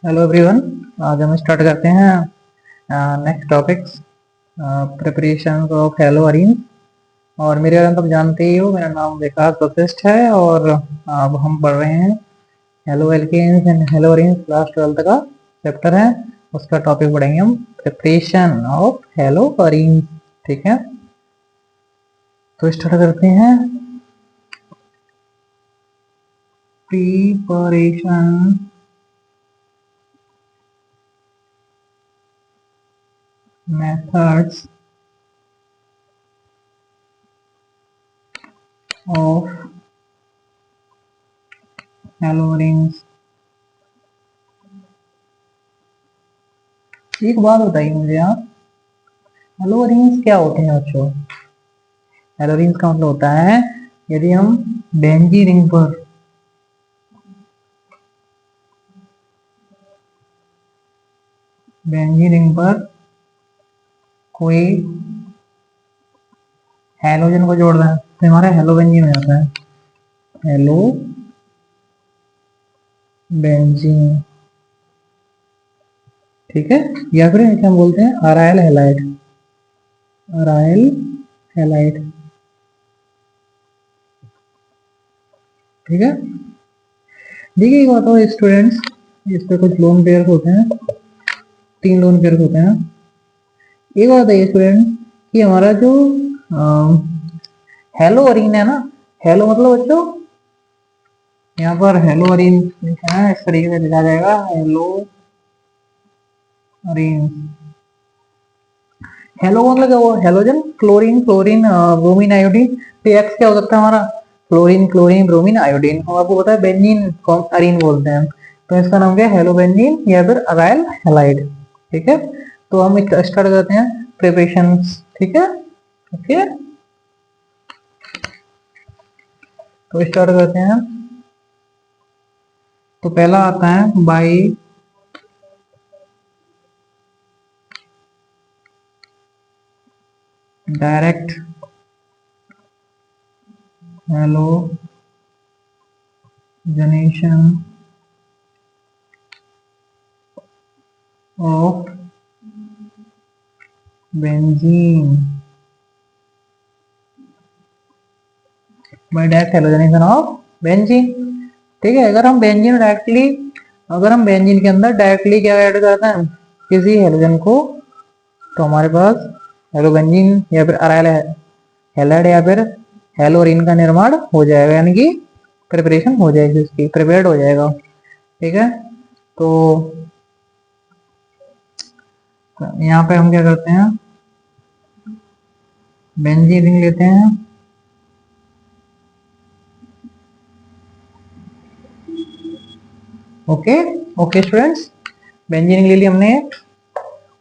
Hello everyone. आज हम start करते हैं next topics, preparation of hello Areen. और मेरे बारे में तुम जानते ही हो, मेरा नाम विकास वशिष्ठ है और अब हम पढ़ रहे हैं haloalkanes and haloarenes, class 12 का चैप्टर है। उसका टॉपिक पढ़ेंगे हम, प्रिपरेशन ऑफ हेलो अरीन्स। ठीक है, तो स्टार्ट करते हैं। Preparation methods of हेलोइंस। एक बात बताइए मुझे आप, हेलोइंस क्या होते हैं बच्चों? हेलोइंस का मतलब होता है, यदि हम बेंजीन रिंग पर कोई हेलोजन को जोड़ रहे हैं तो हमारा हेलो बेंजीन हो जाता है, हेलो बेंजीन। ठीक है, या फिर इसे हम बोलते हैं अराइल हैलाइड, अराइल हैलाइड। ठीक है, देखिए एक बताओ स्टूडेंट्स, इस पे कुछ लोन पेयर होते हैं, 3 लोन पेयर होते हैं। एक बात बताइए स्टूडेंट कि हमारा जो हेलो अरीन है ना, हेलो मतलब बच्चों यहाँ पर हेलो अरीन लिखा है, इस तरीके से लिखा जाएगा हेलो अरीन। हेलो मतलब क्या हुआ? Halogen, chlorine chlorine bromine iodine. तो एक्स क्या हो सकता है हमारा? Chlorine chlorine bromine iodine. और आपको पता है बेंजीन को अरीन बोलते हैं, तो इसका नाम क्या है? हेलो बेंजीन या फिर अराइल हैलाइड। ठीक है, तो हम स्टार्ट करते हैं प्रिपरेशन। ठीक है, ओके, तो स्टार्ट करते हैं। तो पहला आता है by direct halogenation of benzene by direct halogenation of benzene. ठीक है, अगर हम बेंजीन के अंदर डायरेक्टली क्या ऐड करते हैं, किसी हेलोजन को, तो हमारे पास हेलो बेंजीन या फिर अराइल हैलाइड या फिर हेलोरीन का निर्माण हो जाएगा, यानी कि प्रिपरेशन हो जाएगी, उसकी प्रिपेयर्ड हो जाएगा। ठीक है, तो यहाँ पे हम क्या करते हैं, बेंजीन रिंग लेते हैं। Okay okay students, benzene ring ले ली हमने,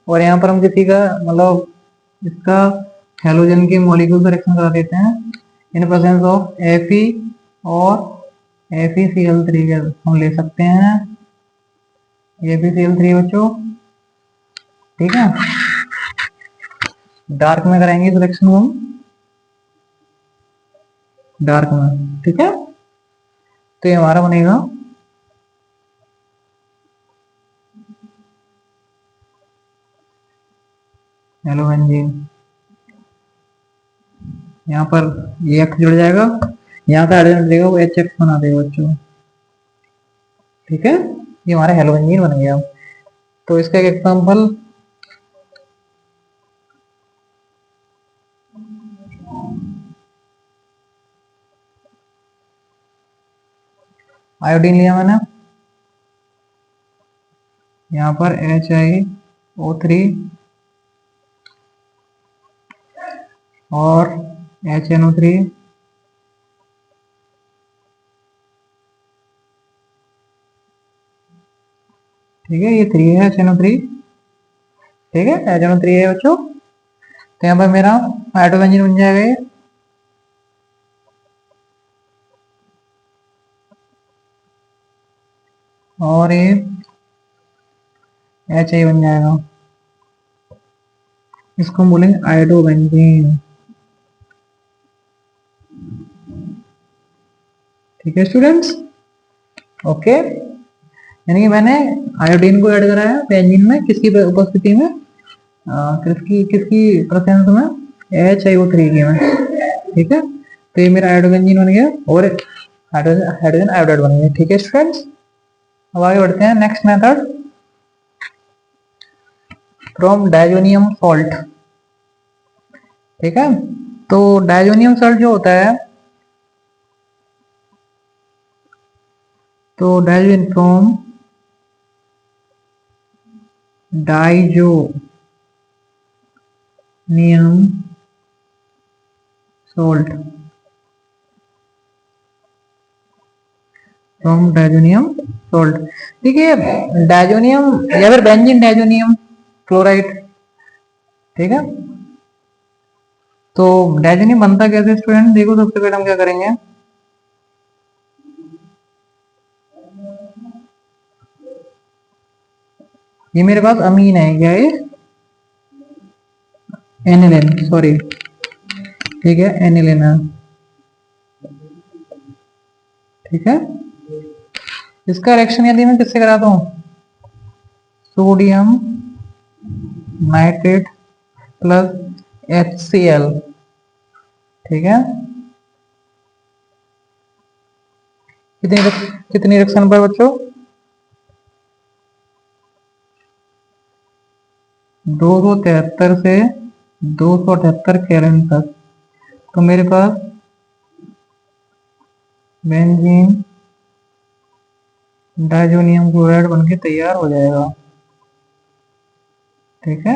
और यहाँ पर हम किसी का मतलब इसका हेलोजन के मॉलिक्यूल का रिएक्शन करा देते हैं इन प्रेजेंस ऑफ Fe और FeCl3 हम ले सकते हैं, FeCl3 बच्चों। ठीक है, डार्क में कराएंगे इस रिएक्शन को हम, डार्क में। ठीक है, तो ये हमारा बनेगा हेलो बेंजीन। यहाँ पर ये X जुड़ जाएगा, यहाँ का हाइड्रोजन देगा वो HX बना देगा बच्चों। ठीक है, ये हमारा हेलो बेंजीन बन गया। तो इसका एक एग्जांपल, आयोडीन लिया मैंने, यहाँ पर HiO3 और HNO3। ठीक है, ये 3 है HNO3। ठीक है, HNO3 है बच्चों। तो यहाँ पर मेरा हाइड्रोबेंजीन बन जाएगा ये, और ये HI बन जाएगा, इसको हम बोलेंगे आयोडोबेंजीन। ठीक है स्टूडेंट्स, ओके। यानी कि मैंने आयोडीन को ऐड करा है बेंजीन में, किसकी उपस्थिति में, किसकी किसकी प्रेजेंस में, HiO3 की में। ठीक है, तो ये मेरा आयोडोबेंजीन बन गया और हाइड्रोजन हाइड्रोजन आयोडाइड बन गया। ठीक है स्टूडेंट्स, अब आगे बढ़ते हैं next method, from diazonium salt. ठीक है, तो डायजोनियम सॉल्ट जो होता है, तो diazonium from diazonium salt, from diazonium salt. देखिए डायजोनियम या फिर बेंजीन डायजोनियम क्लोराइड। ठीक है, तो डायजोनियम बनता कैसे स्टूडेंट, देखो सबसे पहले हम क्या करेंगे, ये मेरे पास अमीन है, क्या है, एनिलिन, सॉरी। ठीक है, एनिलिन है। ठीक है, इसका रिएक्शन यदि मैं किससे कराता हूँ, सोडियम नाइट्रेट प्लस HCl। ठीक है, कितनी कितनी रिएक्शन पर बच्चों, 273 से 278 केल्विन तक। तो मेरे पास बेंजीन डायजोनियम क्लोराइड बनके तैयार हो जाएगा। ठीक है,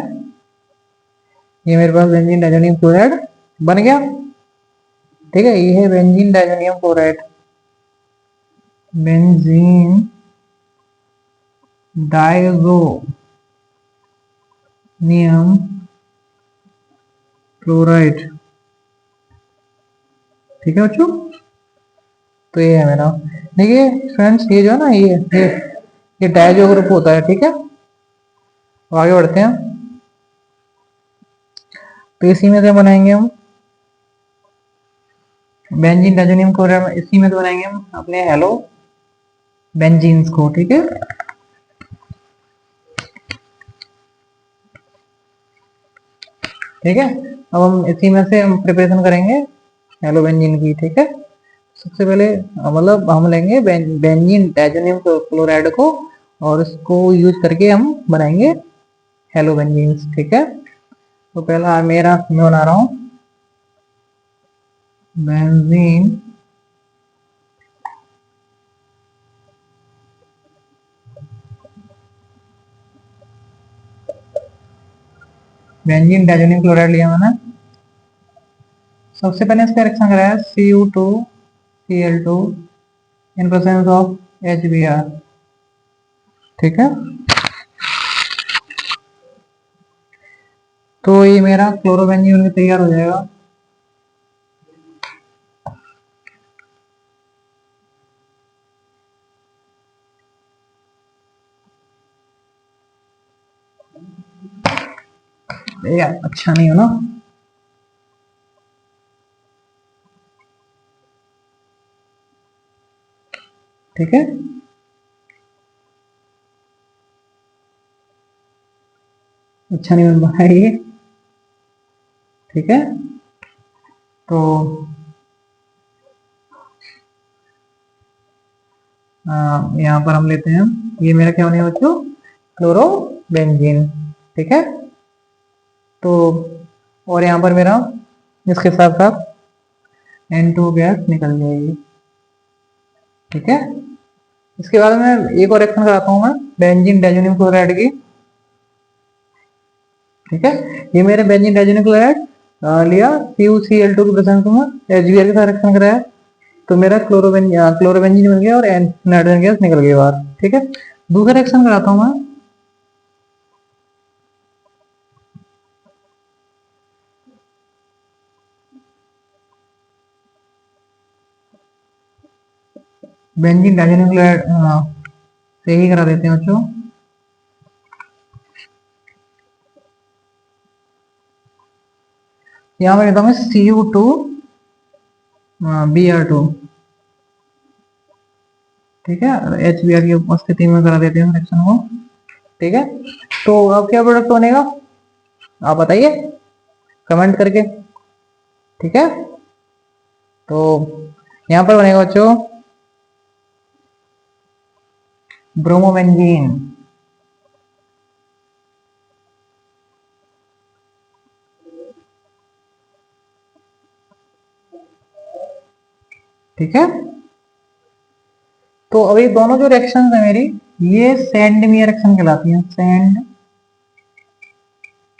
ये मेरे पास बेंजीन डायजोनियम क्लोराइड बन गया। ठीक है, ये है benzene diazonium chloride, benzene diazonium chloride. ठीक है बच्चों, तो ये है मेरा। देखिए फ्रेंड्स, ये जो है ना, ये डायजो ग्रुप होता है। ठीक है, तो आगे बढ़ते हैं, तो इसी में से बनाएंगे हम बेंजीन डायजोनियम क्लोराइड, इसी में से बनाएंगे हम अपने हेलो बेंजीन्स को। ठीक है, ठीक है, अब हम इसी में से हम प्रिपरेशन करेंगे हेलो बेंजीन की। ठीक है, सबसे पहले मतलब हम लेंगे बेंजीन डायजोनियम क्लोराइड को और इसको यूज करके हम बनाएंगे हेलो बेंजीन्स। ठीक है, तो पहला मेरा मैं बना रहा हूँ बेंजीन बेंजीन डायजोनियम क्लोराइड लिया मैंने। सबसे पहले इसका रिएक्शन कराया Cu2Cl2 in presence of HBr। ठीक है, तो ये मेरा क्लोरोबेंजीन बनके तैयार हो जाएगा। यार अच्छा नहीं हो ना, ठीक है, अच्छा नहीं बन पाया ये। ठीक है, तो यहाँ पर हम लेते हैं, ये मेरा क्या होने बच्चों, क्लोरोबेंजीन। ठीक है, तो और यहाँ पर मेरा इसके साथ साथ N2 गैस निकल जाएगी। ठीक है, इसके बाद में एक और रिएक्शन कराता हूँ मैं बेंजीन डायजोनियम क्लोराइड की। ठीक है, ये मेरे बेंजीन डायजोनियम क्लोराइड लिया CuCl2 की प्रेजेंस में HBr के साथ रिएक्शन कराया, तो मेरा क्लोरोबेंजीन बन गया और नाइट्रोजन गैस निकल गई बाहर। ठीक है, दूसरा रिएक्शन कराता हूँ मैं बेंजीन डायजोनियम क्लोराइड से ही करा देते हैं बच्चों। यहाँ पर लेता हूँ Cu2Br2। ठीक है, HBr की उपस्थिति में करा देते हैं रिएक्शन को। ठीक है, तो अब क्या प्रोडक्ट बनेगा आप बताइए कमेंट करके। ठीक है, तो यहाँ पर बनेगा बच्चों ब्रोमोबेंजीन। ठीक है, तो अभी दोनों जो रिएक्शन है मेरी, ये सेंड मी रिएक्शन कहलाती है, सेंड